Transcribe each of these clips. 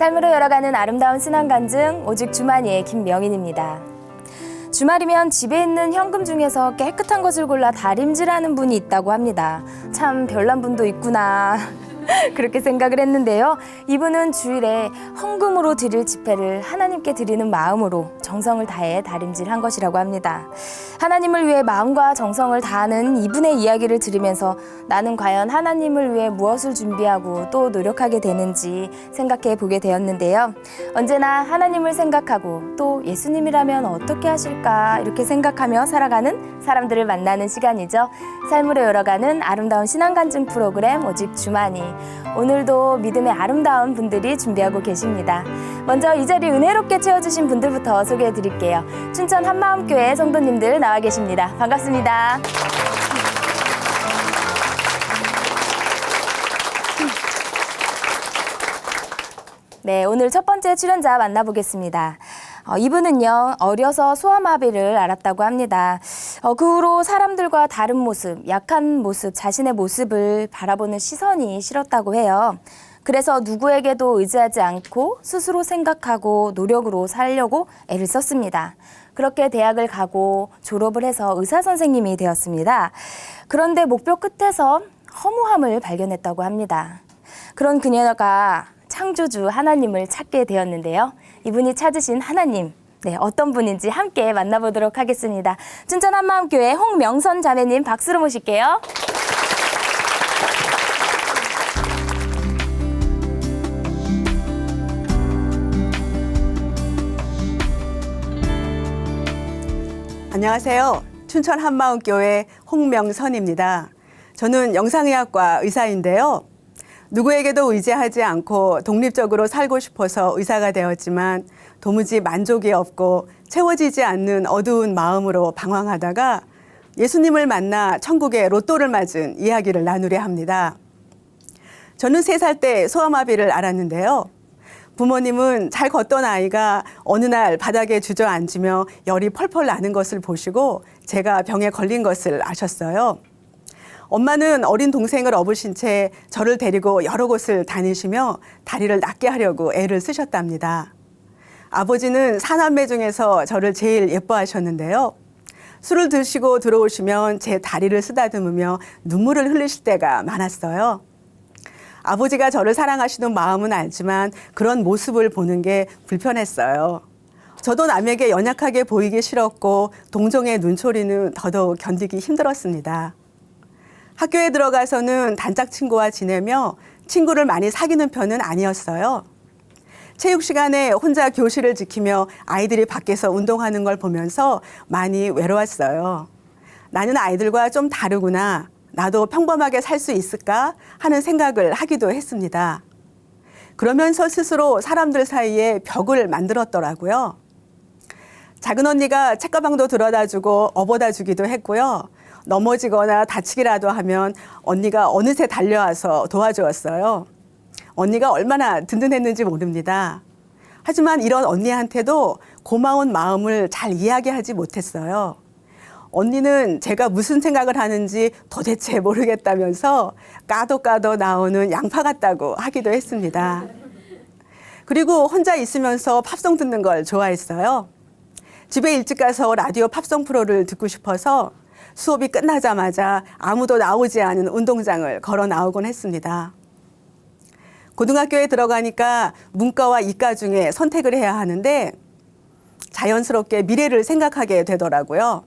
삶으로 열어가는 아름다운 신앙 간증 오직 주만이의 김명인입니다. 주말이면 집에 있는 현금 중에서 깨끗한 것을 골라 다림질하는 분이 있다고 합니다. 참 별난 분도 있구나 그렇게 생각을 했는데요. 이분은 주일에 헌금으로 드릴 집회를 하나님께 드리는 마음으로 정성을 다해 다림질한 것이라고 합니다. 하나님을 위해 마음과 정성을 다하는 이분의 이야기를 들으면서 나는 과연 하나님을 위해 무엇을 준비하고 또 노력하게 되는지 생각해 보게 되었는데요. 언제나 하나님을 생각하고 또 예수님이라면 어떻게 하실까 이렇게 생각하며 살아가는 사람들을 만나는 시간이죠. 삶으로 열어가는 아름다운 신앙 간증 프로그램 오직 주만이. 오늘도 믿음의 아름다운 분들이 준비하고 계십니다. 먼저 이 자리 은혜롭게 채워주신 분들부터 소개해 드릴게요. 춘천 한마음교회 성도님들 나와 계십니다. 반갑습니다. 네, 오늘 첫 번째 출연자 만나보겠습니다. 이분은요, 어려서 소아마비를 앓았다고 합니다. 그 후로 사람들과 다른 모습, 약한 모습, 자신의 모습을 바라보는 시선이 싫었다고 해요. 그래서 누구에게도 의지하지 않고 스스로 생각하고 노력으로 살려고 애를 썼습니다. 그렇게 대학을 가고 졸업을 해서 의사 선생님이 되었습니다. 그런데 목표 끝에서 허무함을 발견했다고 합니다. 그런 그녀가 창조주 하나님을 찾게 되었는데요. 이분이 찾으신 하나님, 네, 어떤 분인지 함께 만나보도록 하겠습니다. 춘천 한마음교회 홍명선 자매님 박수로 모실게요. 안녕하세요. 춘천 한마음교회 홍명선입니다. 저는 영상의학과 의사인데요. 누구에게도 의지하지 않고 독립적으로 살고 싶어서 의사가 되었지만 도무지 만족이 없고 채워지지 않는 어두운 마음으로 방황하다가 예수님을 만나 천국의 로또를 맞은 이야기를 나누려 합니다. 저는 3살 때 소아마비를 앓았는데요. 부모님은 잘 걷던 아이가 어느 날 바닥에 주저앉으며 열이 펄펄 나는 것을 보시고 제가 병에 걸린 것을 아셨어요. 엄마는 어린 동생을 업으신 채 저를 데리고 여러 곳을 다니시며 다리를 낫게 하려고 애를 쓰셨답니다. 아버지는 4남매 중에서 저를 제일 예뻐하셨는데요. 술을 드시고 들어오시면 제 다리를 쓰다듬으며 눈물을 흘리실 때가 많았어요. 아버지가 저를 사랑하시는 마음은 알지만 그런 모습을 보는 게 불편했어요. 저도 남에게 연약하게 보이기 싫었고 동정의 눈초리는 더더욱 견디기 힘들었습니다. 학교에 들어가서는 단짝 친구와 지내며 친구를 많이 사귀는 편은 아니었어요. 체육 시간에 혼자 교실을 지키며 아이들이 밖에서 운동하는 걸 보면서 많이 외로웠어요. 나는 아이들과 좀 다르구나. 나도 평범하게 살 수 있을까 하는 생각을 하기도 했습니다. 그러면서 스스로 사람들 사이에 벽을 만들었더라고요. 작은 언니가 책가방도 들어다주고 업어다주기도 했고요. 넘어지거나 다치기라도 하면 언니가 어느새 달려와서 도와주었어요. 언니가 얼마나 든든했는지 모릅니다. 하지만 이런 언니한테도 고마운 마음을 잘 이야기하지 못했어요. 언니는 제가 무슨 생각을 하는지 도대체 모르겠다면서 까도 나오는 양파 같다고 하기도 했습니다. 그리고 혼자 있으면서 팝송 듣는 걸 좋아했어요. 집에 일찍 가서 라디오 팝송 프로를 듣고 싶어서 수업이 끝나자마자 아무도 나오지 않은 운동장을 걸어 나오곤 했습니다. 고등학교에 들어가니까 문과와 이과 중에 선택을 해야 하는데 자연스럽게 미래를 생각하게 되더라고요.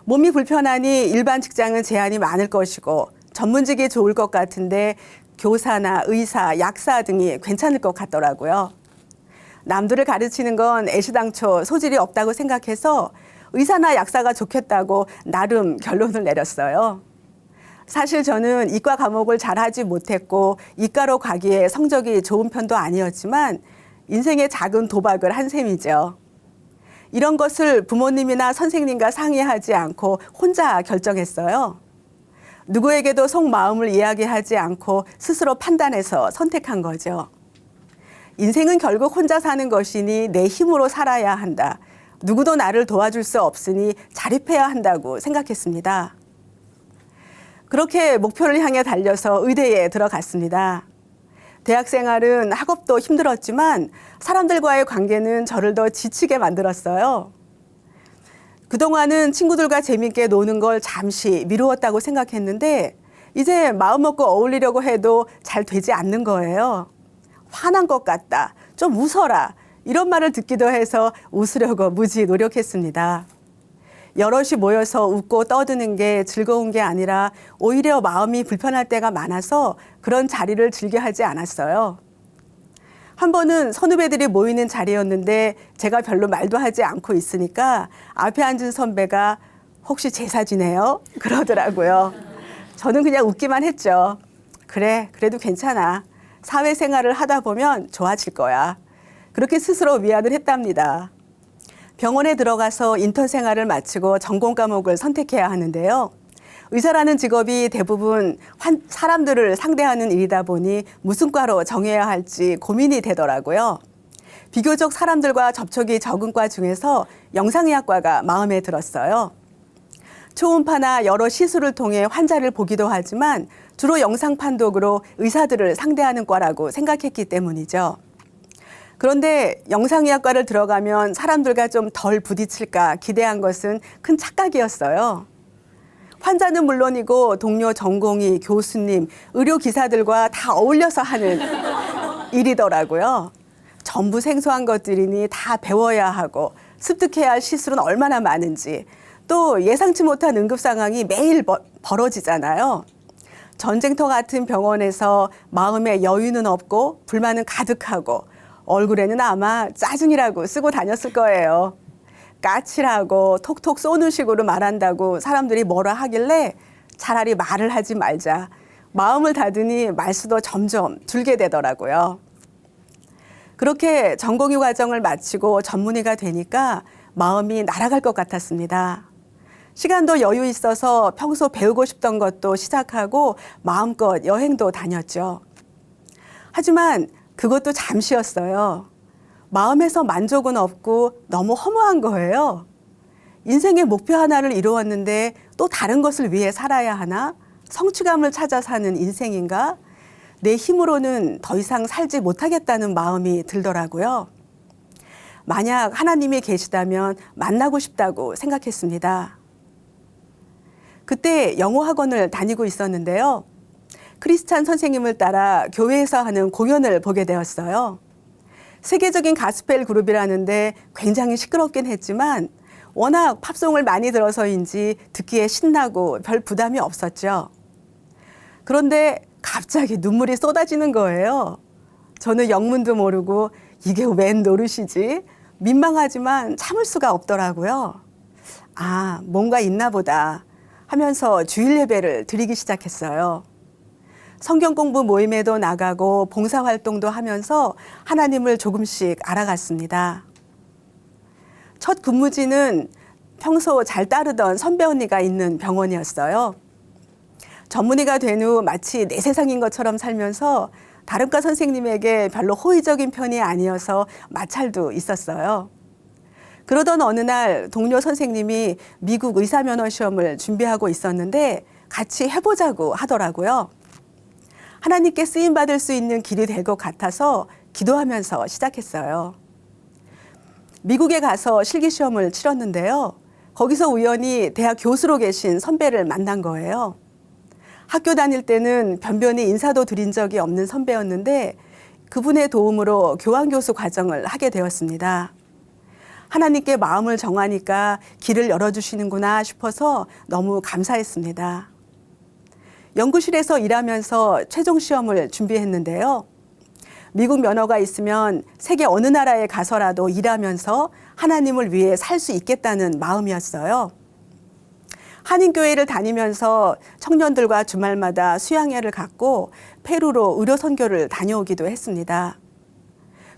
몸이 불편하니 일반 직장은 제한이 많을 것이고 전문직이 좋을 것 같은데 교사나 의사, 약사 등이 괜찮을 것 같더라고요. 남들을 가르치는 건 애시당초 소질이 없다고 생각해서 의사나 약사가 좋겠다고 나름 결론을 내렸어요. 사실 저는 이과 과목을 잘하지 못했고 이과로 가기에 성적이 좋은 편도 아니었지만 인생의 작은 도박을 한 셈이죠. 이런 것을 부모님이나 선생님과 상의하지 않고 혼자 결정했어요. 누구에게도 속마음을 이야기하지 않고 스스로 판단해서 선택한 거죠. 인생은 결국 혼자 사는 것이니 내 힘으로 살아야 한다. 누구도 나를 도와줄 수 없으니 자립해야 한다고 생각했습니다. 그렇게 목표를 향해 달려서 의대에 들어갔습니다. 대학 생활은 학업도 힘들었지만 사람들과의 관계는 저를 더 지치게 만들었어요. 그동안은 친구들과 재밌게 노는 걸 잠시 미루었다고 생각했는데 이제 마음먹고 어울리려고 해도 잘 되지 않는 거예요. 화난 것 같다, 좀 웃어라, 이런 말을 듣기도 해서 웃으려고 무지 노력했습니다. 여럿이 모여서 웃고 떠드는 게 즐거운 게 아니라 오히려 마음이 불편할 때가 많아서 그런 자리를 즐겨 하지 않았어요. 한 번은 선후배들이 모이는 자리였는데 제가 별로 말도 하지 않고 있으니까 앞에 앉은 선배가 혹시 제사 지내요? 그러더라고요. 저는 그냥 웃기만 했죠. 그래, 그래도 괜찮아. 사회생활을 하다 보면 좋아질 거야. 그렇게 스스로 위안을 했답니다. 병원에 들어가서 인턴 생활을 마치고 전공 과목을 선택해야 하는데요. 의사라는 직업이 대부분 사람들을 상대하는 일이다 보니 무슨 과로 정해야 할지 고민이 되더라고요. 비교적 사람들과 접촉이 적은 과 중에서 영상의학과가 마음에 들었어요. 초음파나 여러 시술을 통해 환자를 보기도 하지만 주로 영상 판독으로 의사들을 상대하는 과라고 생각했기 때문이죠. 그런데 영상의학과를 들어가면 사람들과 좀 덜 부딪힐까 기대한 것은 큰 착각이었어요. 환자는 물론이고 동료 전공의, 교수님, 의료기사들과 다 어울려서 하는 일이더라고요. 전부 생소한 것들이니 다 배워야 하고 습득해야 할 시술은 얼마나 많은지, 또 예상치 못한 응급 상황이 매일 벌어지잖아요. 전쟁터 같은 병원에서 마음에 여유는 없고 불만은 가득하고 얼굴에는 아마 짜증이라고 쓰고 다녔을 거예요. 까칠하고 톡톡 쏘는 식으로 말한다고 사람들이 뭐라 하길래 차라리 말을 하지 말자. 마음을 닫으니 말수도 점점 줄게 되더라고요. 그렇게 전공의 과정을 마치고 전문의가 되니까 마음이 날아갈 것 같았습니다. 시간도 여유 있어서 평소 배우고 싶던 것도 시작하고 마음껏 여행도 다녔죠. 하지만 그것도 잠시였어요. 마음에서 만족은 없고 너무 허무한 거예요. 인생의 목표 하나를 이루었는데 또 다른 것을 위해 살아야 하나? 성취감을 찾아 사는 인생인가? 내 힘으로는 더 이상 살지 못하겠다는 마음이 들더라고요. 만약 하나님이 계시다면 만나고 싶다고 생각했습니다. 그때 영어 학원을 다니고 있었는데요. 크리스찬 선생님을 따라 교회에서 하는 공연을 보게 되었어요. 세계적인 가스펠 그룹이라는데 굉장히 시끄럽긴 했지만 워낙 팝송을 많이 들어서인지 듣기에 신나고 별 부담이 없었죠. 그런데 갑자기 눈물이 쏟아지는 거예요. 저는 영문도 모르고 이게 웬 노릇이지? 민망하지만 참을 수가 없더라고요. 아, 뭔가 있나 보다 하면서 주일 예배를 드리기 시작했어요. 성경 공부 모임에도 나가고 봉사활동도 하면서 하나님을 조금씩 알아갔습니다. 첫 근무지는 평소 잘 따르던 선배 언니가 있는 병원이었어요. 전문의가 된 후 마치 내 세상인 것처럼 살면서 다른과 선생님에게 별로 호의적인 편이 아니어서 마찰도 있었어요. 그러던 어느 날 동료 선생님이 미국 의사면허 시험을 준비하고 있었는데 같이 해보자고 하더라고요. 하나님께 쓰임받을 수 있는 길이 될 것 같아서 기도하면서 시작했어요. 미국에 가서 실기시험을 치렀는데요. 거기서 우연히 대학 교수로 계신 선배를 만난 거예요. 학교 다닐 때는 변변히 인사도 드린 적이 없는 선배였는데 그분의 도움으로 교환교수 과정을 하게 되었습니다. 하나님께 마음을 정하니까 길을 열어주시는구나 싶어서 너무 감사했습니다. 연구실에서 일하면서 최종 시험을 준비했는데요. 미국 면허가 있으면 세계 어느 나라에 가서라도 일하면서 하나님을 위해 살 수 있겠다는 마음이었어요. 한인교회를 다니면서 청년들과 주말마다 수양회를 갖고 페루로 의료 선교를 다녀오기도 했습니다.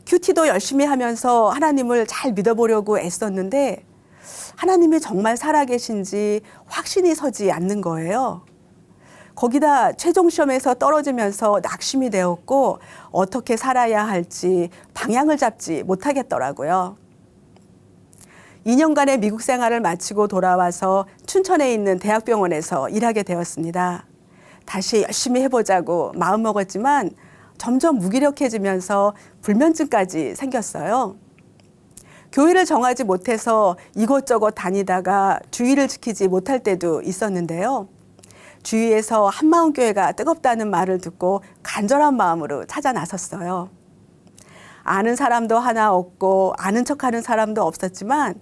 큐티도 열심히 하면서 하나님을 잘 믿어보려고 애썼는데 하나님이 정말 살아계신지 확신이 서지 않는 거예요. 거기다 최종 시험에서 떨어지면서 낙심이 되었고 어떻게 살아야 할지 방향을 잡지 못하겠더라고요. 2년간의 미국 생활을 마치고 돌아와서 춘천에 있는 대학병원에서 일하게 되었습니다. 다시 열심히 해보자고 마음먹었지만 점점 무기력해지면서 불면증까지 생겼어요. 교회를 정하지 못해서 이곳저곳 다니다가 주의를 지키지 못할 때도 있었는데요. 주위에서 한마음교회가 뜨겁다는 말을 듣고 간절한 마음으로 찾아 나섰어요. 아는 사람도 하나 없고 아는 척하는 사람도 없었지만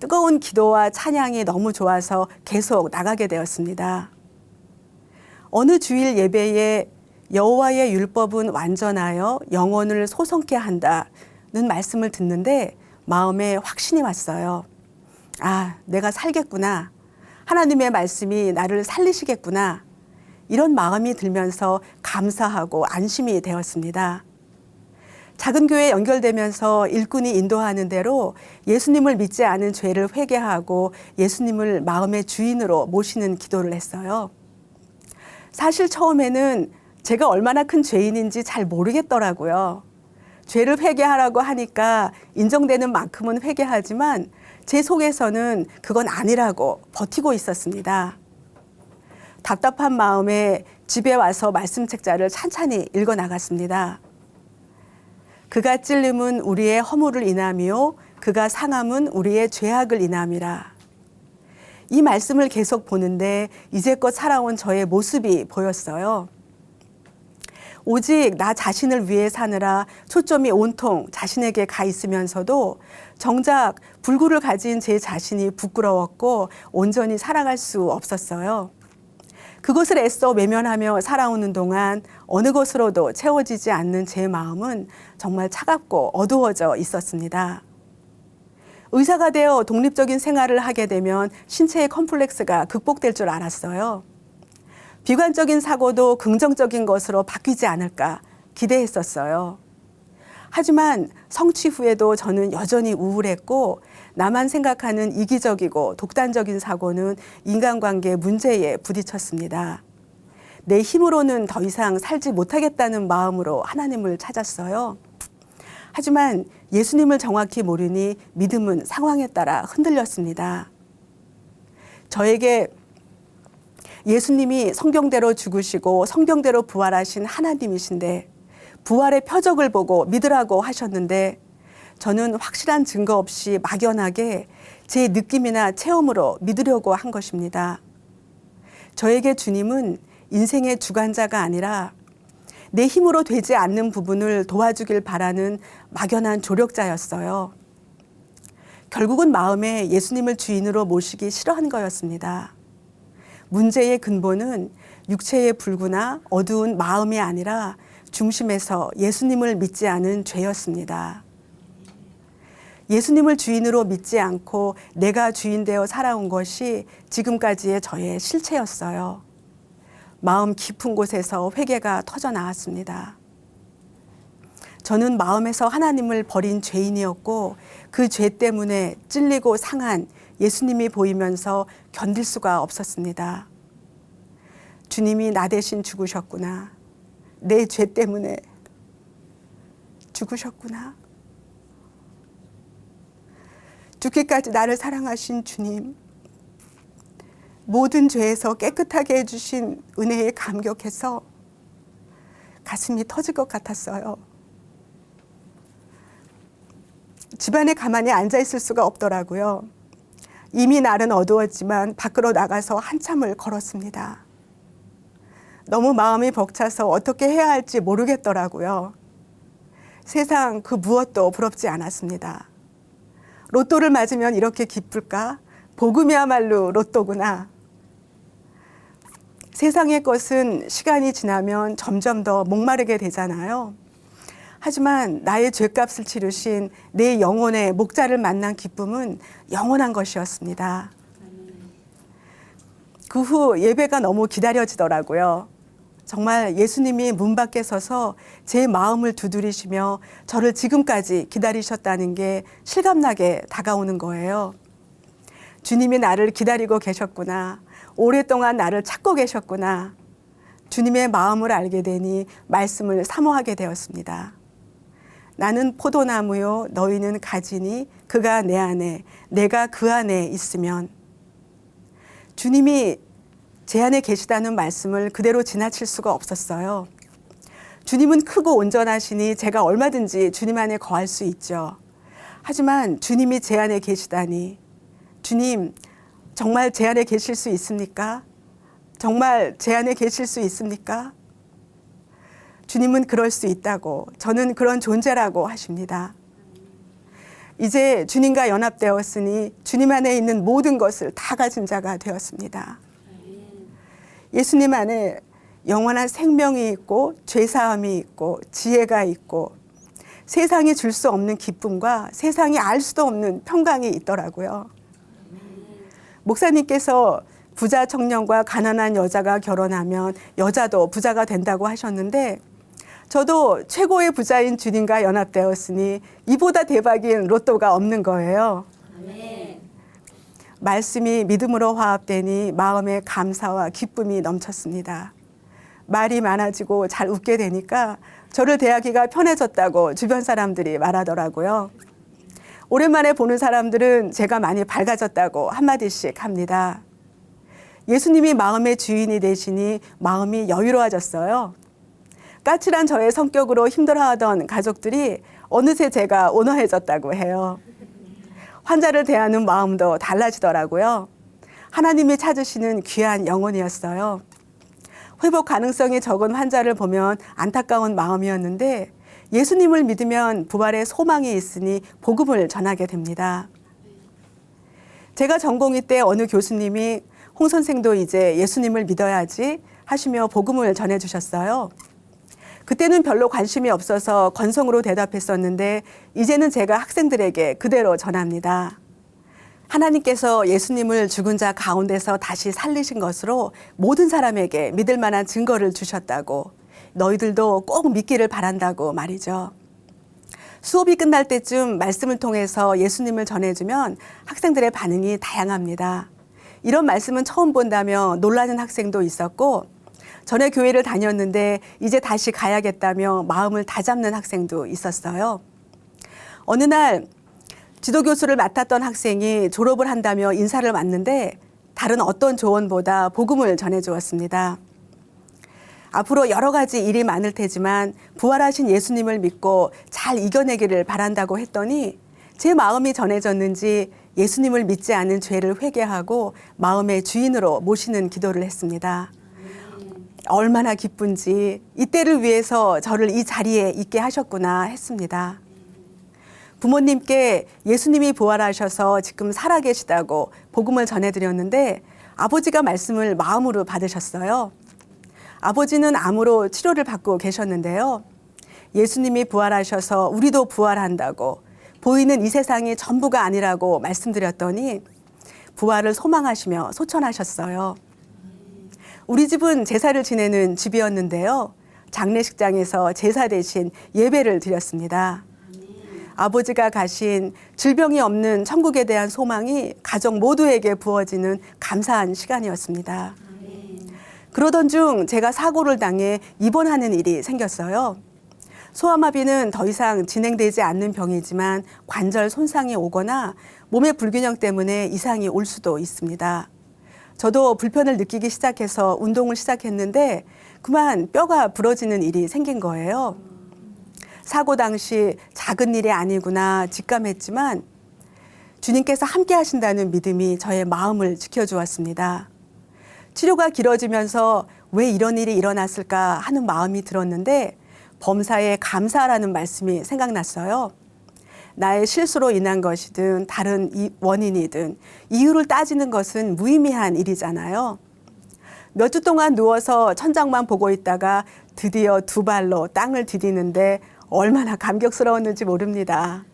뜨거운 기도와 찬양이 너무 좋아서 계속 나가게 되었습니다. 어느 주일 예배에 여호와의 율법은 완전하여 영혼을 소성케 한다는 말씀을 듣는데 마음에 확신이 왔어요. 아, 내가 살겠구나. 하나님의 말씀이 나를 살리시겠구나. 이런 마음이 들면서 감사하고 안심이 되었습니다. 작은 교회에 연결되면서 일꾼이 인도하는 대로 예수님을 믿지 않은 죄를 회개하고 예수님을 마음의 주인으로 모시는 기도를 했어요. 사실 처음에는 제가 얼마나 큰 죄인인지 잘 모르겠더라고요. 죄를 회개하라고 하니까 인정되는 만큼은 회개하지만 제 속에서는 그건 아니라고 버티고 있었습니다. 답답한 마음에 집에 와서 말씀 책자를 찬찬히 읽어 나갔습니다. 그가 찔림은 우리의 허물을 인함이요 그가 상함은 우리의 죄악을 인함이라. 이 말씀을 계속 보는데 이제껏 살아온 저의 모습이 보였어요. 오직 나 자신을 위해 사느라 초점이 온통 자신에게 가 있으면서도 정작 불구를 가진 제 자신이 부끄러웠고 온전히 살아갈 수 없었어요. 그것을 애써 외면하며 살아오는 동안 어느 것으로도 채워지지 않는 제 마음은 정말 차갑고 어두워져 있었습니다. 의사가 되어 독립적인 생활을 하게 되면 신체의 컴플렉스가 극복될 줄 알았어요. 비관적인 사고도 긍정적인 것으로 바뀌지 않을까 기대했었어요. 하지만 성취 후에도 저는 여전히 우울했고 나만 생각하는 이기적이고 독단적인 사고는 인간관계 문제에 부딪혔습니다. 내 힘으로는 더 이상 살지 못하겠다는 마음으로 하나님을 찾았어요. 하지만 예수님을 정확히 모르니 믿음은 상황에 따라 흔들렸습니다. 저에게 예수님이 성경대로 죽으시고 성경대로 부활하신 하나님이신데 부활의 표적을 보고 믿으라고 하셨는데 저는 확실한 증거 없이 막연하게 제 느낌이나 체험으로 믿으려고 한 것입니다. 저에게 주님은 인생의 주관자가 아니라 내 힘으로 되지 않는 부분을 도와주길 바라는 막연한 조력자였어요. 결국은 마음에 예수님을 주인으로 모시기 싫어한 거였습니다. 문제의 근본은 육체의 불구나 어두운 마음이 아니라 중심에서 예수님을 믿지 않은 죄였습니다. 예수님을 주인으로 믿지 않고 내가 주인 되어 살아온 것이 지금까지의 저의 실체였어요. 마음 깊은 곳에서 회개가 터져 나왔습니다. 저는 마음에서 하나님을 버린 죄인이었고 그 죄 때문에 찔리고 상한 예수님이 보이면서 견딜 수가 없었습니다. 주님이 나 대신 죽으셨구나. 내 죄 때문에 죽으셨구나. 죽기까지 나를 사랑하신 주님, 모든 죄에서 깨끗하게 해주신 은혜에 감격해서 가슴이 터질 것 같았어요. 집안에 가만히 앉아 있을 수가 없더라고요. 이미 날은 어두웠지만 밖으로 나가서 한참을 걸었습니다. 너무 마음이 벅차서 어떻게 해야 할지 모르겠더라고요. 세상 그 무엇도 부럽지 않았습니다. 로또를 맞으면 이렇게 기쁠까? 복음이야말로 로또구나. 세상의 것은 시간이 지나면 점점 더 목마르게 되잖아요. 하지만 나의 죄값을 치르신 내 영혼의 목자를 만난 기쁨은 영원한 것이었습니다. 그 후 예배가 너무 기다려지더라고요. 정말 예수님이 문 밖에 서서 제 마음을 두드리시며 저를 지금까지 기다리셨다는 게 실감나게 다가오는 거예요. 주님이 나를 기다리고 계셨구나. 오랫동안 나를 찾고 계셨구나. 주님의 마음을 알게 되니 말씀을 사모하게 되었습니다. 나는 포도나무요 너희는 가지니 그가 내 안에 내가 그 안에 있으면. 주님이 제 안에 계시다는 말씀을 그대로 지나칠 수가 없었어요. 주님은 크고 온전하시니 제가 얼마든지 주님 안에 거할 수 있죠. 하지만 주님이 제 안에 계시다니, 주님 정말 제 안에 계실 수 있습니까? 정말 제 안에 계실 수 있습니까? 주님은 그럴 수 있다고, 저는 그런 존재라고 하십니다. 이제 주님과 연합되었으니 주님 안에 있는 모든 것을 다 가진 자가 되었습니다. 예수님 안에 영원한 생명이 있고 죄사함이 있고 지혜가 있고 세상이 줄 수 없는 기쁨과 세상이 알 수도 없는 평강이 있더라고요. 목사님께서 부자 청년과 가난한 여자가 결혼하면 여자도 부자가 된다고 하셨는데, 저도 최고의 부자인 주님과 연합되었으니 이보다 대박인 로또가 없는 거예요. 아멘. 말씀이 믿음으로 화합되니 마음에 감사와 기쁨이 넘쳤습니다. 말이 많아지고 잘 웃게 되니까 저를 대하기가 편해졌다고 주변 사람들이 말하더라고요. 오랜만에 보는 사람들은 제가 많이 밝아졌다고 한마디씩 합니다. 예수님이 마음의 주인이 되시니 마음이 여유로워졌어요. 까칠한 저의 성격으로 힘들어하던 가족들이 어느새 제가 온화해졌다고 해요. 환자를 대하는 마음도 달라지더라고요. 하나님이 찾으시는 귀한 영혼이었어요. 회복 가능성이 적은 환자를 보면 안타까운 마음이었는데, 예수님을 믿으면 부활의 소망이 있으니 복음을 전하게 됩니다. 제가 전공의 때 어느 교수님이 홍 선생도 이제 예수님을 믿어야지 하시며 복음을 전해주셨어요. 그때는 별로 관심이 없어서 건성으로 대답했었는데 이제는 제가 학생들에게 그대로 전합니다. 하나님께서 예수님을 죽은 자 가운데서 다시 살리신 것으로 모든 사람에게 믿을 만한 증거를 주셨다고, 너희들도 꼭 믿기를 바란다고 말이죠. 수업이 끝날 때쯤 말씀을 통해서 예수님을 전해주면 학생들의 반응이 다양합니다. 이런 말씀은 처음 본다며 놀라는 학생도 있었고, 전에 교회를 다녔는데 이제 다시 가야겠다며 마음을 다잡는 학생도 있었어요. 어느 날 지도교수를 맡았던 학생이 졸업을 한다며 인사를 왔는데 다른 어떤 조언보다 복음을 전해주었습니다. 앞으로 여러 가지 일이 많을 테지만 부활하신 예수님을 믿고 잘 이겨내기를 바란다고 했더니 제 마음이 전해졌는지 예수님을 믿지 않은 죄를 회개하고 마음의 주인으로 모시는 기도를 했습니다. 얼마나 기쁜지, 이때를 위해서 저를 이 자리에 있게 하셨구나 했습니다. 부모님께 예수님이 부활하셔서 지금 살아계시다고 복음을 전해드렸는데 아버지가 말씀을 마음으로 받으셨어요. 아버지는 암으로 치료를 받고 계셨는데요. 예수님이 부활하셔서 우리도 부활한다고, 보이는 이 세상이 전부가 아니라고 말씀드렸더니 부활을 소망하시며 소천하셨어요. 우리 집은 제사를 지내는 집이었는데요. 장례식장에서 제사 대신 예배를 드렸습니다. 아버지가 가신 질병이 없는 천국에 대한 소망이 가족 모두에게 부어지는 감사한 시간이었습니다. 그러던 중 제가 사고를 당해 입원하는 일이 생겼어요. 소아마비는 더 이상 진행되지 않는 병이지만 관절 손상이 오거나 몸의 불균형 때문에 이상이 올 수도 있습니다. 저도 불편을 느끼기 시작해서 운동을 시작했는데 그만 뼈가 부러지는 일이 생긴 거예요. 사고 당시 작은 일이 아니구나 직감했지만 주님께서 함께 하신다는 믿음이 저의 마음을 지켜주었습니다. 치료가 길어지면서 왜 이런 일이 일어났을까 하는 마음이 들었는데 범사에 감사라는 말씀이 생각났어요. 나의 실수로 인한 것이든 다른 원인이든 이유를 따지는 것은 무의미한 일이잖아요. 몇 주 동안 누워서 천장만 보고 있다가 드디어 두 발로 땅을 디디는데 얼마나 감격스러웠는지 모릅니다.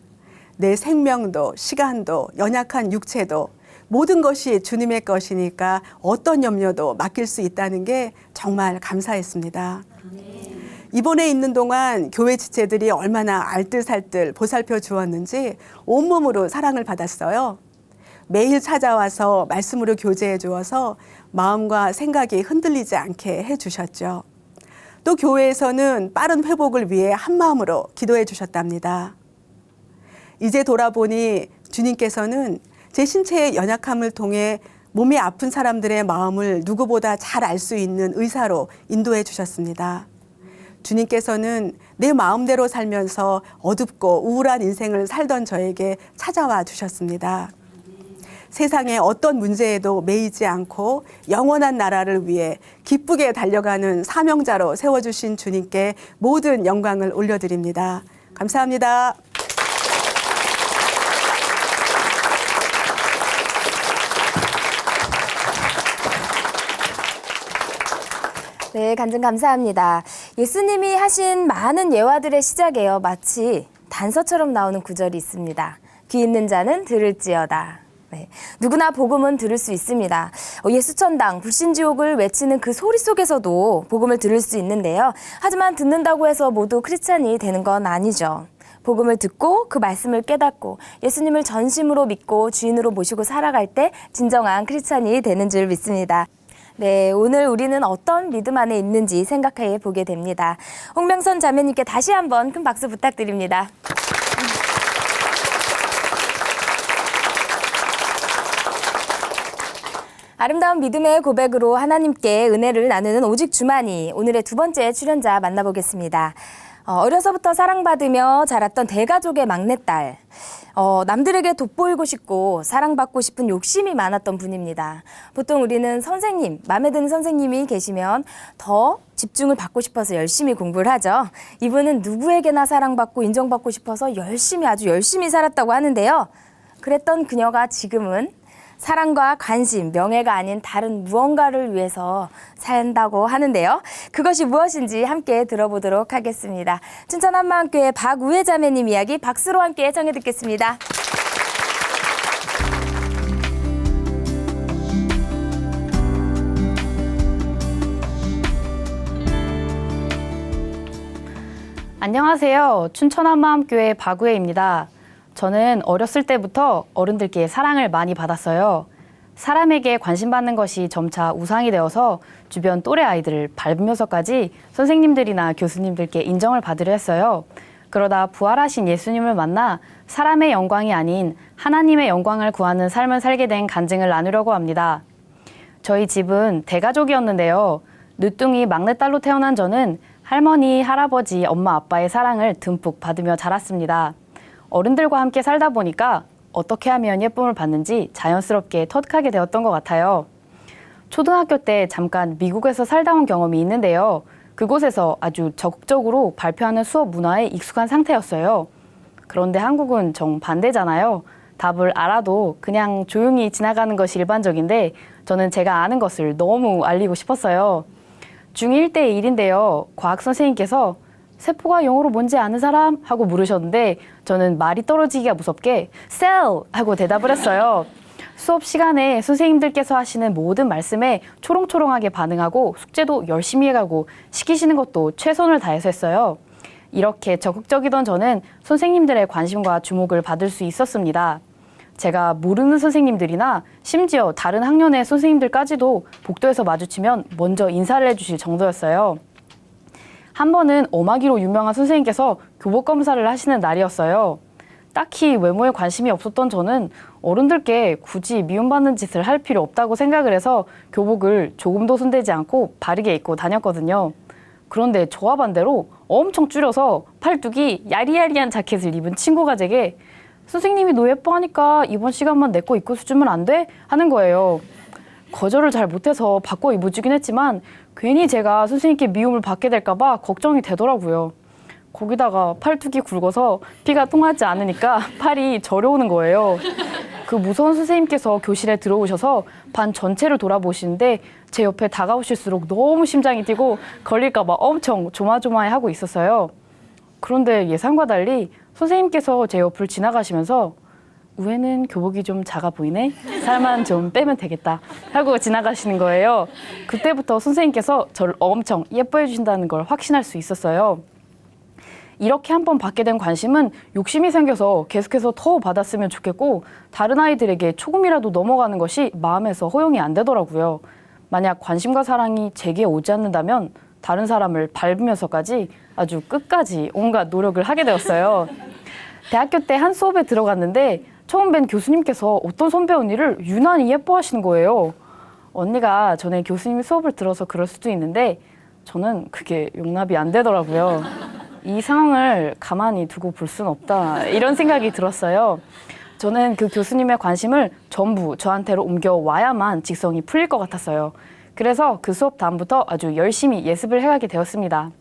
내 생명도 시간도 연약한 육체도 모든 것이 주님의 것이니까 어떤 염려도 맡길 수 있다는 게 정말 감사했습니다. 입원해 있는 동안 교회 지체들이 얼마나 알뜰살뜰 보살펴 주었는지 온몸으로 사랑을 받았어요. 매일 찾아와서 말씀으로 교제해 주어서 마음과 생각이 흔들리지 않게 해 주셨죠. 또 교회에서는 빠른 회복을 위해 한마음으로 기도해 주셨답니다. 이제 돌아보니 주님께서는 제 신체의 연약함을 통해 몸이 아픈 사람들의 마음을 누구보다 잘 알 수 있는 의사로 인도해 주셨습니다. 주님께서는 내 마음대로 살면서 어둡고 우울한 인생을 살던 저에게 찾아와 주셨습니다. 세상의 어떤 문제에도 매이지 않고 영원한 나라를 위해 기쁘게 달려가는 사명자로 세워주신 주님께 모든 영광을 올려드립니다. 감사합니다. 네, 간증 감사합니다. 예수님이 하신 많은 예화들의 시작에요. 마치 단서처럼 나오는 구절이 있습니다. 귀 있는 자는 들을지어다. 네, 누구나 복음은 들을 수 있습니다. 예수천당, 불신지옥을 외치는 그 소리 속에서도 복음을 들을 수 있는데요. 하지만 듣는다고 해서 모두 크리스찬이 되는 건 아니죠. 복음을 듣고 그 말씀을 깨닫고 예수님을 전심으로 믿고 주인으로 모시고 살아갈 때 진정한 크리스찬이 되는 줄 믿습니다. 네, 오늘 우리는 어떤 믿음 안에 있는지 생각해 보게 됩니다. 홍명선 자매님께 다시 한번 큰 박수 부탁드립니다. 아름다운 믿음의 고백으로 하나님께 은혜를 나누는 오직 주만이 오늘의 두 번째 출연자 만나보겠습니다. 어려서부터 사랑받으며 자랐던 대가족의 막내딸. 남들에게 돋보이고 싶고 사랑받고 싶은 욕심이 많았던 분입니다. 보통 우리는 선생님, 마음에 드는 선생님이 계시면 더 집중을 받고 싶어서 열심히 공부를 하죠. 이분은 누구에게나 사랑받고 인정받고 싶어서 아주 열심히 살았다고 하는데요. 그랬던 그녀가 지금은 사랑과 관심, 명예가 아닌 다른 무언가를 위해서 산다고 하는데요. 그것이 무엇인지 함께 들어보도록 하겠습니다. 춘천 한마음교회 박우혜 자매님 이야기 박수로 함께 청해 듣겠습니다. 안녕하세요. 춘천 한마음교회 박우혜입니다. 저는 어렸을 때부터 어른들께 사랑을 많이 받았어요. 사람에게 관심받는 것이 점차 우상이 되어서 주변 또래 아이들을 밟으면서까지 선생님들이나 교수님들께 인정을 받으려 했어요. 그러다 부활하신 예수님을 만나 사람의 영광이 아닌 하나님의 영광을 구하는 삶을 살게 된 간증을 나누려고 합니다. 저희 집은 대가족이었는데요. 늦둥이 막내딸로 태어난 저는 할머니, 할아버지, 엄마, 아빠의 사랑을 듬뿍 받으며 자랐습니다. 어른들과 함께 살다 보니까 어떻게 하면 예쁨을 받는지 자연스럽게 터득하게 되었던 것 같아요. 초등학교 때 잠깐 미국에서 살다 온 경험이 있는데요. 그곳에서 아주 적극적으로 발표하는 수업 문화에 익숙한 상태였어요. 그런데 한국은 정반대잖아요. 답을 알아도 그냥 조용히 지나가는 것이 일반적인데 저는 제가 아는 것을 너무 알리고 싶었어요. 중1 때 일인데요. 과학 선생님께서 세포가 영어로 뭔지 아는 사람? 하고 물으셨는데 저는 말이 떨어지기가 무섭게 cell! 하고 대답을 했어요. 수업 시간에 선생님들께서 하시는 모든 말씀에 초롱초롱하게 반응하고 숙제도 열심히 해가고 시키시는 것도 최선을 다해서 했어요. 이렇게 적극적이던 저는 선생님들의 관심과 주목을 받을 수 있었습니다. 제가 모르는 선생님들이나 심지어 다른 학년의 선생님들까지도 복도에서 마주치면 먼저 인사를 해주실 정도였어요. 한 번은 엄하기로 유명한 선생님께서 교복 검사를 하시는 날이었어요. 딱히 외모에 관심이 없었던 저는 어른들께 굳이 미움받는 짓을 할 필요 없다고 생각을 해서 교복을 조금도 손대지 않고 바르게 입고 다녔거든요. 그런데 저와 반대로 엄청 줄여서 팔뚝이 야리야리한 자켓을 입은 친구가 제게 선생님이 너 예뻐하니까 이번 시간만 내 거 입고 주면 안 돼? 하는 거예요. 거절을 잘 못해서 바꿔 입어주긴 했지만 괜히 제가 선생님께 미움을 받게 될까 봐 걱정이 되더라고요. 거기다가 팔뚝이 굵어서 피가 통하지 않으니까 팔이 저려오는 거예요. 그 무서운 선생님께서 교실에 들어오셔서 반 전체를 돌아보시는데 제 옆에 다가오실수록 너무 심장이 뛰고 걸릴까 봐 엄청 조마조마해하고 있었어요. 그런데 예상과 달리 선생님께서 제 옆을 지나가시면서 우애는 교복이 좀 작아 보이네? 살만 좀 빼면 되겠다 하고 지나가시는 거예요. 그때부터 선생님께서 저를 엄청 예뻐해 주신다는 걸 확신할 수 있었어요. 이렇게 한 번 받게 된 관심은 욕심이 생겨서 계속해서 더 받았으면 좋겠고 다른 아이들에게 조금이라도 넘어가는 것이 마음에서 허용이 안 되더라고요. 만약 관심과 사랑이 제게 오지 않는다면 다른 사람을 밟으면서까지 아주 끝까지 온갖 노력을 하게 되었어요. 대학교 때 한 수업에 들어갔는데 처음 뵌 교수님께서 어떤 선배 언니를 유난히 예뻐하시는 거예요. 언니가 전에 교수님이 수업을 들어서 그럴 수도 있는데 저는 그게 용납이 안 되더라고요. 이 상황을 가만히 두고 볼 수는 없다. 이런 생각이 들었어요. 저는 그 교수님의 관심을 전부 저한테로 옮겨와야만 직성이 풀릴 것 같았어요. 그래서 그 수업 다음부터 아주 열심히 예습을 해가게 되었습니다.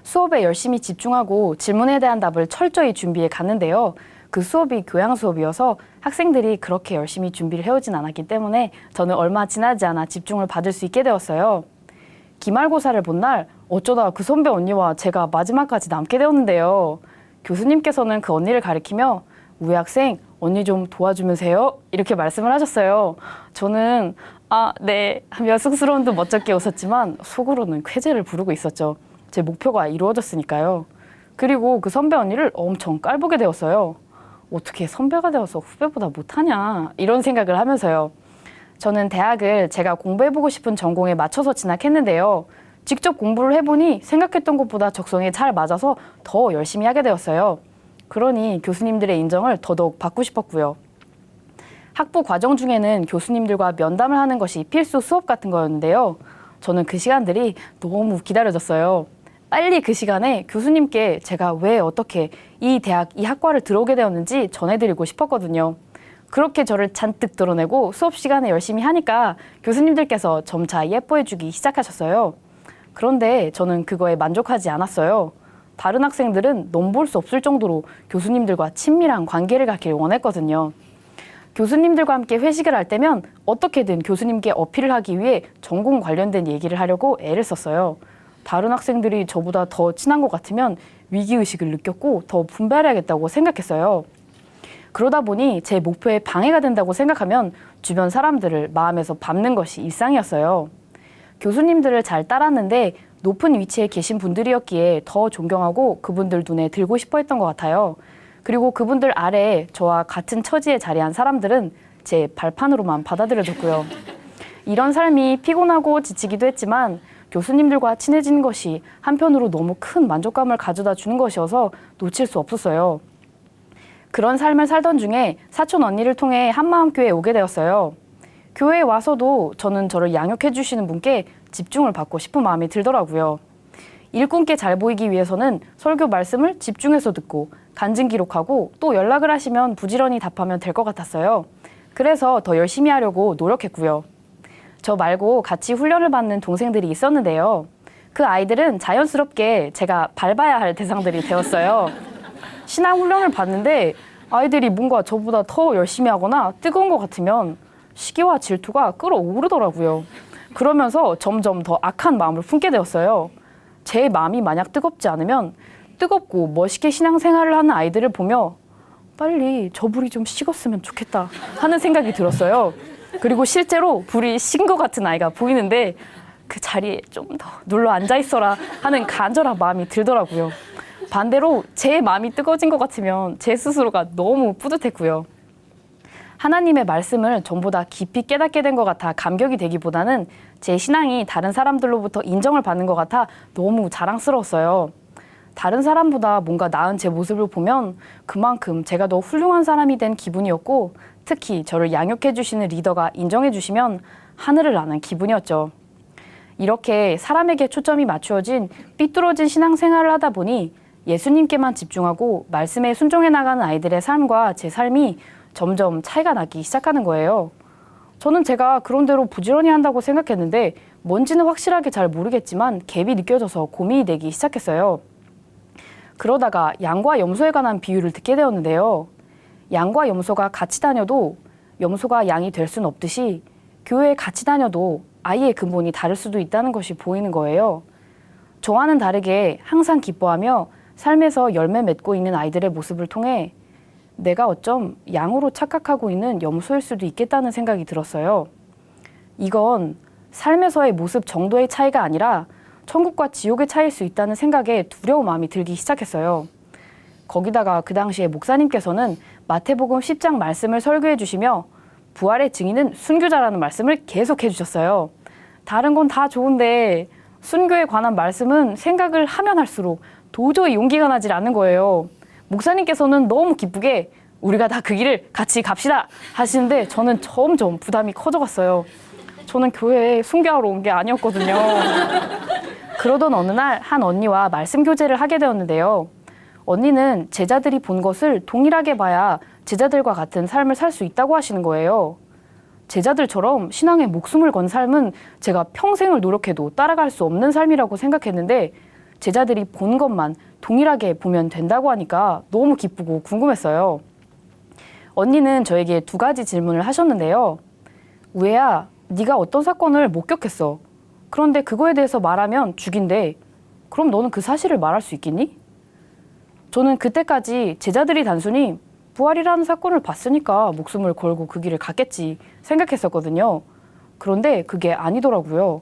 수업에 열심히 집중하고 질문에 대한 답을 철저히 준비해 갔는데요. 그 수업이 교양 수업이어서 학생들이 그렇게 열심히 준비를 해오진 않았기 때문에 저는 얼마 지나지 않아 집중을 받을 수 있게 되었어요. 기말고사를 본 날 어쩌다 그 선배 언니와 제가 마지막까지 남게 되었는데요. 교수님께서는 그 언니를 가리키며 우리 학생 언니 좀 도와주면세요 이렇게 말씀을 하셨어요. 저는 네 하며 쑥스러운 듯 멋쩍게 웃었지만 속으로는 쾌재를 부르고 있었죠. 제 목표가 이루어졌으니까요. 그리고 그 선배 언니를 엄청 깔보게 되었어요. 어떻게 선배가 되어서 후배보다 못하냐 이런 생각을 하면서요. 저는 대학을 제가 공부해보고 싶은 전공에 맞춰서 진학했는데요. 직접 공부를 해보니 생각했던 것보다 적성에 잘 맞아서 더 열심히 하게 되었어요. 그러니 교수님들의 인정을 더더욱 받고 싶었고요. 학부 과정 중에는 교수님들과 면담을 하는 것이 필수 수업 같은 거였는데요. 저는 그 시간들이 너무 기다려졌어요. 빨리 그 시간에 교수님께 제가 왜 어떻게 이 대학, 이 학과를 들어오게 되었는지 전해드리고 싶었거든요. 그렇게 저를 잔뜩 드러내고 수업 시간에 열심히 하니까 교수님들께서 점차 예뻐해주기 시작하셨어요. 그런데 저는 그거에 만족하지 않았어요. 다른 학생들은 넘볼 수 없을 정도로 교수님들과 친밀한 관계를 갖길 원했거든요. 교수님들과 함께 회식을 할 때면 어떻게든 교수님께 어필을 하기 위해 전공 관련된 얘기를 하려고 애를 썼어요. 다른 학생들이 저보다 더 친한 것 같으면 위기의식을 느꼈고 더 분발해야겠다고 생각했어요. 그러다 보니 제 목표에 방해가 된다고 생각하면 주변 사람들을 마음에서 밟는 것이 일상이었어요. 교수님들을 잘 따랐는데 높은 위치에 계신 분들이었기에 더 존경하고 그분들 눈에 들고 싶어 했던 것 같아요. 그리고 그분들 아래에 저와 같은 처지에 자리한 사람들은 제 발판으로만 받아들여졌고요. 이런 삶이 피곤하고 지치기도 했지만 교수님들과 친해지는 것이 한편으로 너무 큰 만족감을 가져다 주는 것이어서 놓칠 수 없었어요. 그런 삶을 살던 중에 사촌 언니를 통해 한마음교회에 오게 되었어요. 교회에 와서도 저는 저를 양육해 주시는 분께 집중을 받고 싶은 마음이 들더라고요. 일꾼께 잘 보이기 위해서는 설교 말씀을 집중해서 듣고 간증 기록하고 또 연락을 하시면 부지런히 답하면 될 것 같았어요. 그래서 더 열심히 하려고 노력했고요. 저 말고 같이 훈련을 받는 동생들이 있었는데요. 그 아이들은 자연스럽게 제가 밟아야 할 대상들이 되었어요. 신앙 훈련을 받는데 아이들이 뭔가 저보다 더 열심히 하거나 뜨거운 것 같으면 시기와 질투가 끌어오르더라고요. 그러면서 점점 더 악한 마음을 품게 되었어요. 제 마음이 만약 뜨겁지 않으면 뜨겁고 멋있게 신앙생활을 하는 아이들을 보며 빨리 저 불이 좀 식었으면 좋겠다 하는 생각이 들었어요. 그리고 실제로 불이 식은 것 같은 아이가 보이는데 그 자리에 좀 더 눌러 앉아 있어라 하는 간절한 마음이 들더라고요. 반대로 제 마음이 뜨거워진 것 같으면 제 스스로가 너무 뿌듯했고요. 하나님의 말씀을 전보다 깊이 깨닫게 된 것 같아 감격이 되기보다는 제 신앙이 다른 사람들로부터 인정을 받는 것 같아 너무 자랑스러웠어요. 다른 사람보다 뭔가 나은 제 모습을 보면 그만큼 제가 더 훌륭한 사람이 된 기분이었고 특히 저를 양육해 주시는 리더가 인정해 주시면 하늘을 나는 기분이었죠. 이렇게 사람에게 초점이 맞추어진 삐뚤어진 신앙생활을 하다 보니 예수님께만 집중하고 말씀에 순종해 나가는 아이들의 삶과 제 삶이 점점 차이가 나기 시작하는 거예요. 저는 제가 그런 대로 부지런히 한다고 생각했는데 뭔지는 확실하게 잘 모르겠지만 갭이 느껴져서 고민이 되기 시작했어요. 그러다가 양과 염소에 관한 비유를 듣게 되었는데요. 양과 염소가 같이 다녀도 염소가 양이 될 수는 없듯이 교회에 같이 다녀도 아이의 근본이 다를 수도 있다는 것이 보이는 거예요. 저와는 다르게 항상 기뻐하며 삶에서 열매 맺고 있는 아이들의 모습을 통해 내가 어쩜 양으로 착각하고 있는 염소일 수도 있겠다는 생각이 들었어요. 이건 삶에서의 모습 정도의 차이가 아니라 천국과 지옥의 차이일 수 있다는 생각에 두려운 마음이 들기 시작했어요. 거기다가 그 당시에 목사님께서는 마태복음 10장 말씀을 설교해 주시며 부활의 증인은 순교자라는 말씀을 계속 해주셨어요. 다른 건 다 좋은데 순교에 관한 말씀은 생각을 하면 할수록 도저히 용기가 나질 않는 거예요. 목사님께서는 너무 기쁘게 우리가 다 그 길을 같이 갑시다 하시는데 저는 점점 부담이 커져갔어요. 저는 교회에 순교하러 온 게 아니었거든요. 그러던 어느 날 한 언니와 말씀 교제를 하게 되었는데요. 언니는 제자들이 본 것을 동일하게 봐야 제자들과 같은 삶을 살 수 있다고 하시는 거예요. 제자들처럼 신앙에 목숨을 건 삶은 제가 평생을 노력해도 따라갈 수 없는 삶이라고 생각했는데 제자들이 본 것만 동일하게 보면 된다고 하니까 너무 기쁘고 궁금했어요. 언니는 저에게 2가지 질문을 하셨는데요. 우애야, 네가 어떤 사건을 목격했어. 그런데 그거에 대해서 말하면 죽인대. 그럼 너는 그 사실을 말할 수 있겠니? 저는 그때까지 제자들이 단순히 부활이라는 사건을 봤으니까 목숨을 걸고 그 길을 갔겠지 생각했었거든요. 그런데 그게 아니더라고요.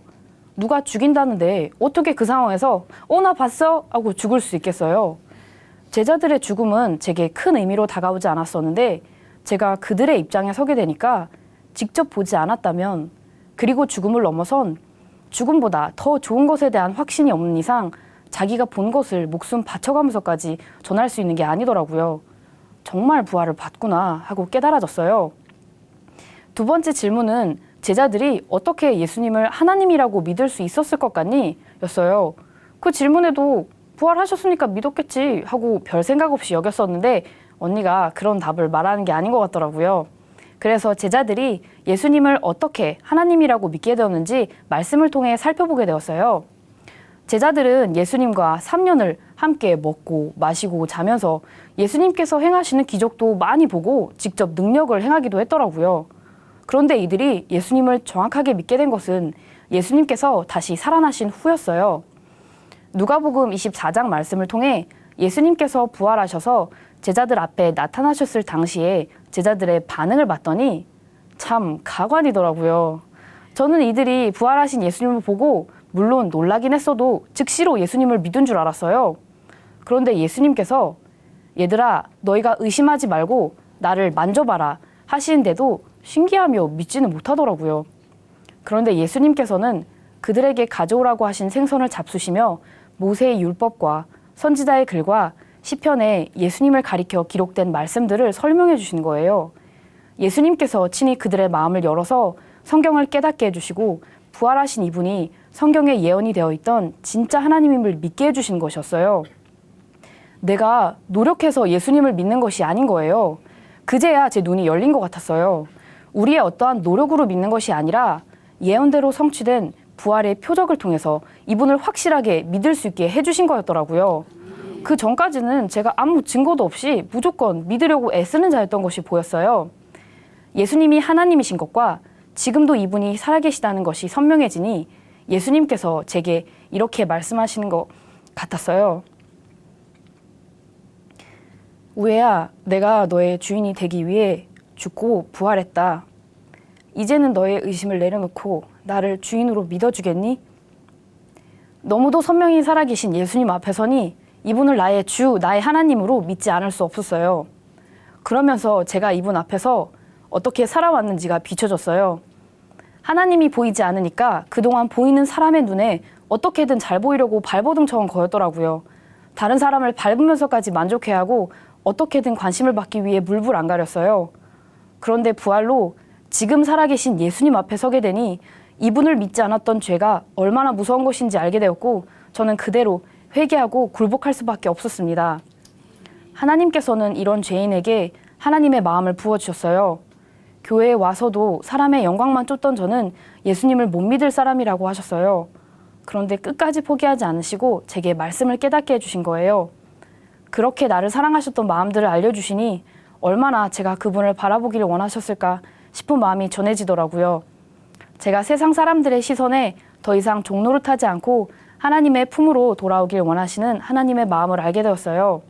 누가 죽인다는데 어떻게 그 상황에서 나 봤어? 하고 죽을 수 있겠어요. 제자들의 죽음은 제게 큰 의미로 다가오지 않았었는데 제가 그들의 입장에 서게 되니까 직접 보지 않았다면 그리고 죽음을 넘어선 죽음보다 더 좋은 것에 대한 확신이 없는 이상 자기가 본 것을 목숨 바쳐가면서까지 전할 수 있는 게 아니더라고요. 정말 부활을 봤구나 하고 깨달아졌어요. 2번째 질문은 제자들이 어떻게 예수님을 하나님이라고 믿을 수 있었을 것 같니? 였어요. 그 질문에도 부활하셨으니까 믿었겠지 하고 별 생각 없이 여겼었는데 언니가 그런 답을 말하는 게 아닌 것 같더라고요. 그래서 제자들이 예수님을 어떻게 하나님이라고 믿게 되었는지 말씀을 통해 살펴보게 되었어요. 제자들은 예수님과 3년을 함께 먹고 마시고 자면서 예수님께서 행하시는 기적도 많이 보고 직접 능력을 행하기도 했더라고요. 그런데 이들이 예수님을 정확하게 믿게 된 것은 예수님께서 다시 살아나신 후였어요. 누가복음 24장 말씀을 통해 예수님께서 부활하셔서 제자들 앞에 나타나셨을 당시에 제자들의 반응을 봤더니 참 가관이더라고요. 저는 이들이 부활하신 예수님을 보고 물론 놀라긴 했어도 즉시로 예수님을 믿은 줄 알았어요. 그런데 예수님께서 얘들아 너희가 의심하지 말고 나를 만져봐라 하시는데도 신기하며 믿지는 못하더라고요. 그런데 예수님께서는 그들에게 가져오라고 하신 생선을 잡수시며 모세의 율법과 선지자의 글과 시편에 예수님을 가리켜 기록된 말씀들을 설명해 주신 거예요. 예수님께서 친히 그들의 마음을 열어서 성경을 깨닫게 해주시고 부활하신 이분이 성경에 예언이 되어 있던 진짜 하나님임을 믿게 해주신 것이었어요. 내가 노력해서 예수님을 믿는 것이 아닌 거예요. 그제야 제 눈이 열린 것 같았어요. 우리의 어떠한 노력으로 믿는 것이 아니라 예언대로 성취된 부활의 표적을 통해서 이분을 확실하게 믿을 수 있게 해주신 거였더라고요. 그 전까지는 제가 아무 증거도 없이 무조건 믿으려고 애쓰는 자였던 것이 보였어요. 예수님이 하나님이신 것과 지금도 이분이 살아계시다는 것이 선명해지니 예수님께서 제게 이렇게 말씀하시는 것 같았어요. 우애야, 내가 너의 주인이 되기 위해 죽고 부활했다. 이제는 너의 의심을 내려놓고 나를 주인으로 믿어주겠니? 너무도 선명히 살아계신 예수님 앞에 서니 이분을 나의 주, 나의 하나님으로 믿지 않을 수 없었어요. 그러면서 제가 이분 앞에서 어떻게 살아왔는지가 비춰졌어요. 하나님이 보이지 않으니까 그동안 보이는 사람의 눈에 어떻게든 잘 보이려고 발버둥 쳐온 거였더라고요. 다른 사람을 밟으면서까지 만족해야 하고 어떻게든 관심을 받기 위해 물불 안 가렸어요. 그런데 부활로 지금 살아계신 예수님 앞에 서게 되니 이분을 믿지 않았던 죄가 얼마나 무서운 것인지 알게 되었고 저는 그대로 회개하고 굴복할 수밖에 없었습니다. 하나님께서는 이런 죄인에게 하나님의 마음을 부어주셨어요. 교회에 와서도 사람의 영광만 쫓던 저는 예수님을 못 믿을 사람이라고 하셨어요. 그런데 끝까지 포기하지 않으시고 제게 말씀을 깨닫게 해주신 거예요. 그렇게 나를 사랑하셨던 마음들을 알려주시니 얼마나 제가 그분을 바라보기를 원하셨을까 싶은 마음이 전해지더라고요. 제가 세상 사람들의 시선에 더 이상 종노릇하지 않고 하나님의 품으로 돌아오길 원하시는 하나님의 마음을 알게 되었어요.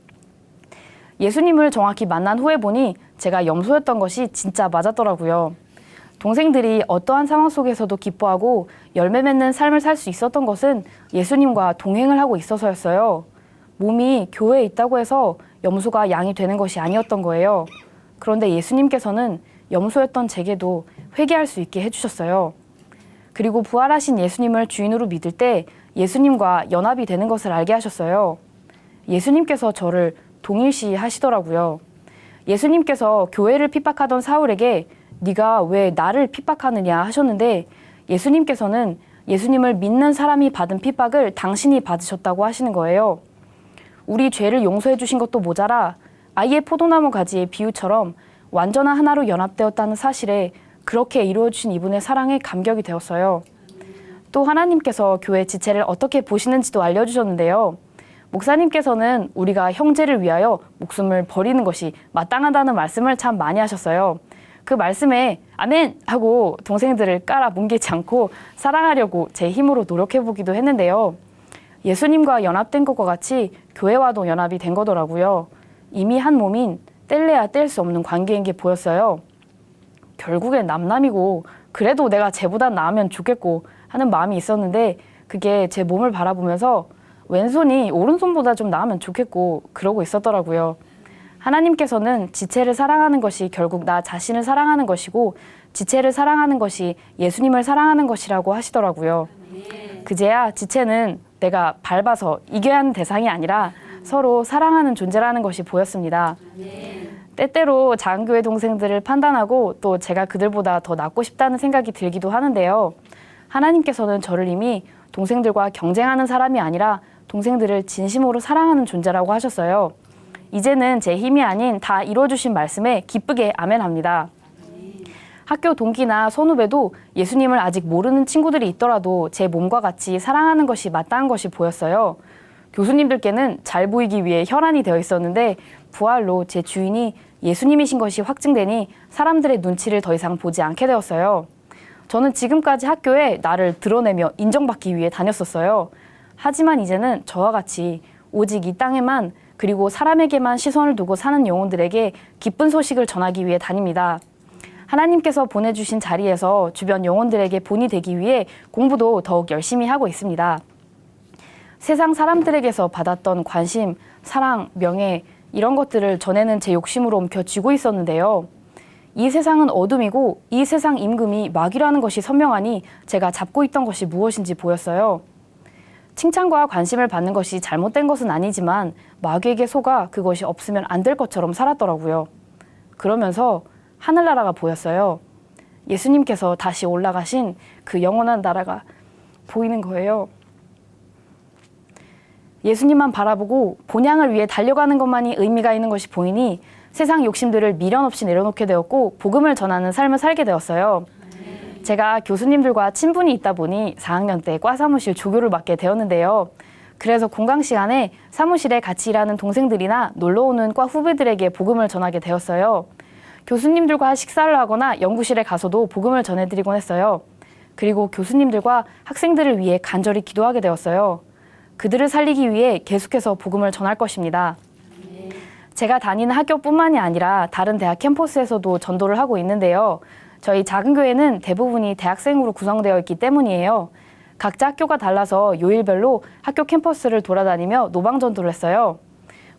예수님을 정확히 만난 후에 보니 제가 염소였던 것이 진짜 맞았더라고요. 동생들이 어떠한 상황 속에서도 기뻐하고 열매 맺는 삶을 살 수 있었던 것은 예수님과 동행을 하고 있어서였어요. 몸이 교회에 있다고 해서 염소가 양이 되는 것이 아니었던 거예요. 그런데 예수님께서는 염소였던 제게도 회개할 수 있게 해주셨어요. 그리고 부활하신 예수님을 주인으로 믿을 때 예수님과 연합이 되는 것을 알게 하셨어요. 예수님께서 저를 동일시 하시더라고요. 예수님께서 교회를 핍박하던 사울에게 네가 왜 나를 핍박하느냐 하셨는데 예수님께서는 예수님을 믿는 사람이 받은 핍박을 당신이 받으셨다고 하시는 거예요. 우리 죄를 용서해 주신 것도 모자라 아이의 포도나무 가지의 비유처럼 완전한 하나로 연합되었다는 사실에 그렇게 이루어 주신 이분의 사랑에 감격이 되었어요. 또 하나님께서 교회 지체를 어떻게 보시는지도 알려주셨는데요. 목사님께서는 우리가 형제를 위하여 목숨을 버리는 것이 마땅하다는 말씀을 참 많이 하셨어요. 그 말씀에 아멘! 하고 동생들을 깔아 뭉개지 않고 사랑하려고 제 힘으로 노력해보기도 했는데요. 예수님과 연합된 것과 같이 교회와도 연합이 된 거더라고요. 이미 한 몸인 뗄래야 뗄 수 없는 관계인 게 보였어요. 결국엔 남남이고 그래도 내가 쟤보단 나으면 좋겠고 하는 마음이 있었는데 그게 제 몸을 바라보면서 왼손이 오른손보다 좀 나으면 좋겠고 그러고 있었더라고요. 하나님께서는 지체를 사랑하는 것이 결국 나 자신을 사랑하는 것이고 지체를 사랑하는 것이 예수님을 사랑하는 것이라고 하시더라고요. 그제야 지체는 내가 밟아서 이겨야 하는 대상이 아니라 서로 사랑하는 존재라는 것이 보였습니다. 때때로 작은 교회 동생들을 판단하고 또 제가 그들보다 더 낫고 싶다는 생각이 들기도 하는데요. 하나님께서는 저를 이미 동생들과 경쟁하는 사람이 아니라 동생들을 진심으로 사랑하는 존재라고 하셨어요. 이제는 제 힘이 아닌 다 이루어주신 말씀에 기쁘게 아멘합니다. 학교 동기나 선후배도 예수님을 아직 모르는 친구들이 있더라도 제 몸과 같이 사랑하는 것이 마땅한 것이 보였어요. 교수님들께는 잘 보이기 위해 혈안이 되어 있었는데 부활로 제 주인이 예수님이신 것이 확증되니 사람들의 눈치를 더 이상 보지 않게 되었어요. 저는 지금까지 학교에 나를 드러내며 인정받기 위해 다녔었어요. 하지만 이제는 저와 같이 오직 이 땅에만 그리고 사람에게만 시선을 두고 사는 영혼들에게 기쁜 소식을 전하기 위해 다닙니다. 하나님께서 보내주신 자리에서 주변 영혼들에게 본이 되기 위해 공부도 더욱 열심히 하고 있습니다. 세상 사람들에게서 받았던 관심, 사랑, 명예 이런 것들을 전에는 제 욕심으로 옮겨쥐고 있었는데요. 이 세상은 어둠이고 이 세상 임금이 마귀라는 것이 선명하니 제가 잡고 있던 것이 무엇인지 보였어요. 칭찬과 관심을 받는 것이 잘못된 것은 아니지만 마귀에게 속아 그것이 없으면 안 될 것처럼 살았더라고요. 그러면서 하늘나라가 보였어요. 예수님께서 다시 올라가신 그 영원한 나라가 보이는 거예요. 예수님만 바라보고 본향을 위해 달려가는 것만이 의미가 있는 것이 보이니 세상 욕심들을 미련 없이 내려놓게 되었고 복음을 전하는 삶을 살게 되었어요. 제가 교수님들과 친분이 있다 보니 4학년 때 과 사무실 조교를 맡게 되었는데요. 그래서 공강 시간에 사무실에 같이 일하는 동생들이나 놀러오는 과 후배들에게 복음을 전하게 되었어요. 교수님들과 식사를 하거나 연구실에 가서도 복음을 전해드리곤 했어요. 그리고 교수님들과 학생들을 위해 간절히 기도하게 되었어요. 그들을 살리기 위해 계속해서 복음을 전할 것입니다. 제가 다니는 학교뿐만이 아니라 다른 대학 캠퍼스에서도 전도를 하고 있는데요. 저희 작은 교회는 대부분이 대학생으로 구성되어 있기 때문이에요. 각자 학교가 달라서 요일별로 학교 캠퍼스를 돌아다니며 노방 전도를 했어요.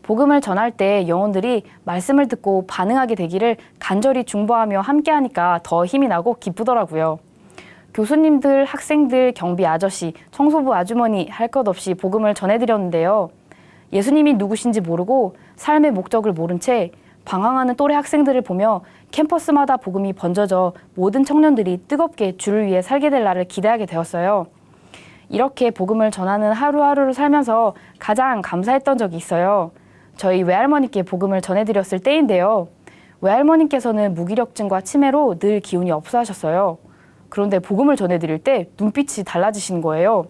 복음을 전할 때 영혼들이 말씀을 듣고 반응하게 되기를 간절히 중보하며 함께하니까 더 힘이 나고 기쁘더라고요. 교수님들, 학생들, 경비 아저씨, 청소부 아주머니 할 것 없이 복음을 전해드렸는데요. 예수님이 누구신지 모르고 삶의 목적을 모른 채 방황하는 또래 학생들을 보며 캠퍼스마다 복음이 번져져 모든 청년들이 뜨겁게 주를 위해 살게 될 날을 기대하게 되었어요. 이렇게 복음을 전하는 하루하루를 살면서 가장 감사했던 적이 있어요. 저희 외할머니께 복음을 전해드렸을 때인데요. 외할머니께서는 무기력증과 치매로 늘 기운이 없어 하셨어요. 그런데 복음을 전해드릴 때 눈빛이 달라지시는 거예요.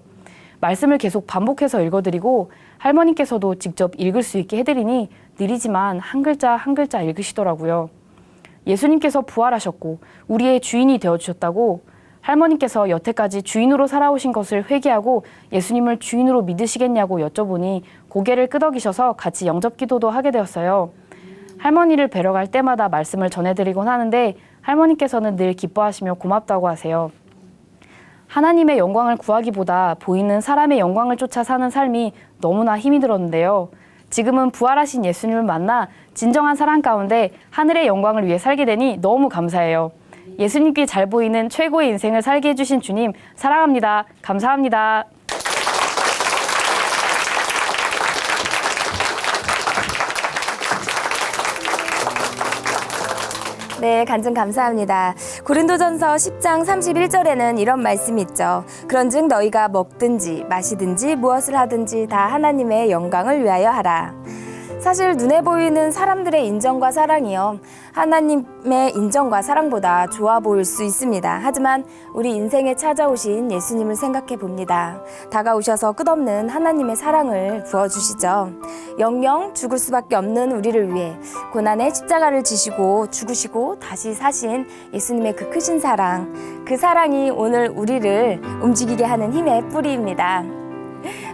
말씀을 계속 반복해서 읽어드리고 할머니께서도 직접 읽을 수 있게 해드리니 느리지만 한 글자 한 글자 읽으시더라고요. 예수님께서 부활하셨고 우리의 주인이 되어주셨다고 할머니께서 여태까지 주인으로 살아오신 것을 회개하고 예수님을 주인으로 믿으시겠냐고 여쭤보니 고개를 끄덕이셔서 같이 영접기도도 하게 되었어요. 할머니를 뵈러 갈 때마다 말씀을 전해드리곤 하는데 할머니께서는 늘 기뻐하시며 고맙다고 하세요. 하나님의 영광을 구하기보다 보이는 사람의 영광을 쫓아 사는 삶이 너무나 힘이 들었는데요. 지금은 부활하신 예수님을 만나 진정한 사랑 가운데 하늘의 영광을 위해 살게 되니 너무 감사해요. 예수님께 잘 보이는 최고의 인생을 살게 해주신 주님 사랑합니다. 감사합니다. 네, 간증 감사합니다. 고린도전서 10장 31절에는 이런 말씀이 있죠. 그런즉 너희가 먹든지 마시든지 무엇을 하든지 다 하나님의 영광을 위하여 하라. 사실 눈에 보이는 사람들의 인정과 사랑이요, 하나님의 인정과 사랑보다 좋아 보일 수 있습니다. 하지만 우리 인생에 찾아오신 예수님을 생각해 봅니다. 다가오셔서 끝없는 하나님의 사랑을 부어주시죠. 영영 죽을 수밖에 없는 우리를 위해 고난의 십자가를 지시고 죽으시고 다시 사신 예수님의 그 크신 사랑, 그 사랑이 오늘 우리를 움직이게 하는 힘의 뿌리입니다.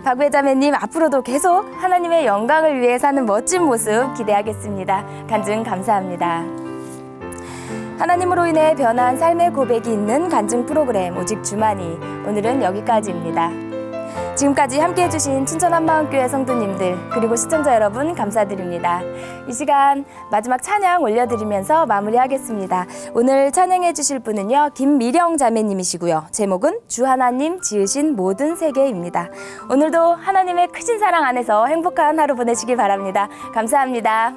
박우혜 자매님, 앞으로도 계속 하나님의 영광을 위해 사는 멋진 모습 기대하겠습니다. 간증 감사합니다. 하나님으로 인해 변한 삶의 고백이 있는 간증 프로그램 오직 주만이, 오늘은 여기까지입니다. 지금까지 함께해 주신 춘천한마음교회 성도님들 그리고 시청자 여러분 감사드립니다. 이 시간 마지막 찬양 올려드리면서 마무리하겠습니다. 오늘 찬양해 주실 분은요, 김미령 자매님이시고요. 제목은 주 하나님 지으신 모든 세계입니다. 오늘도 하나님의 크신 사랑 안에서 행복한 하루 보내시길 바랍니다. 감사합니다.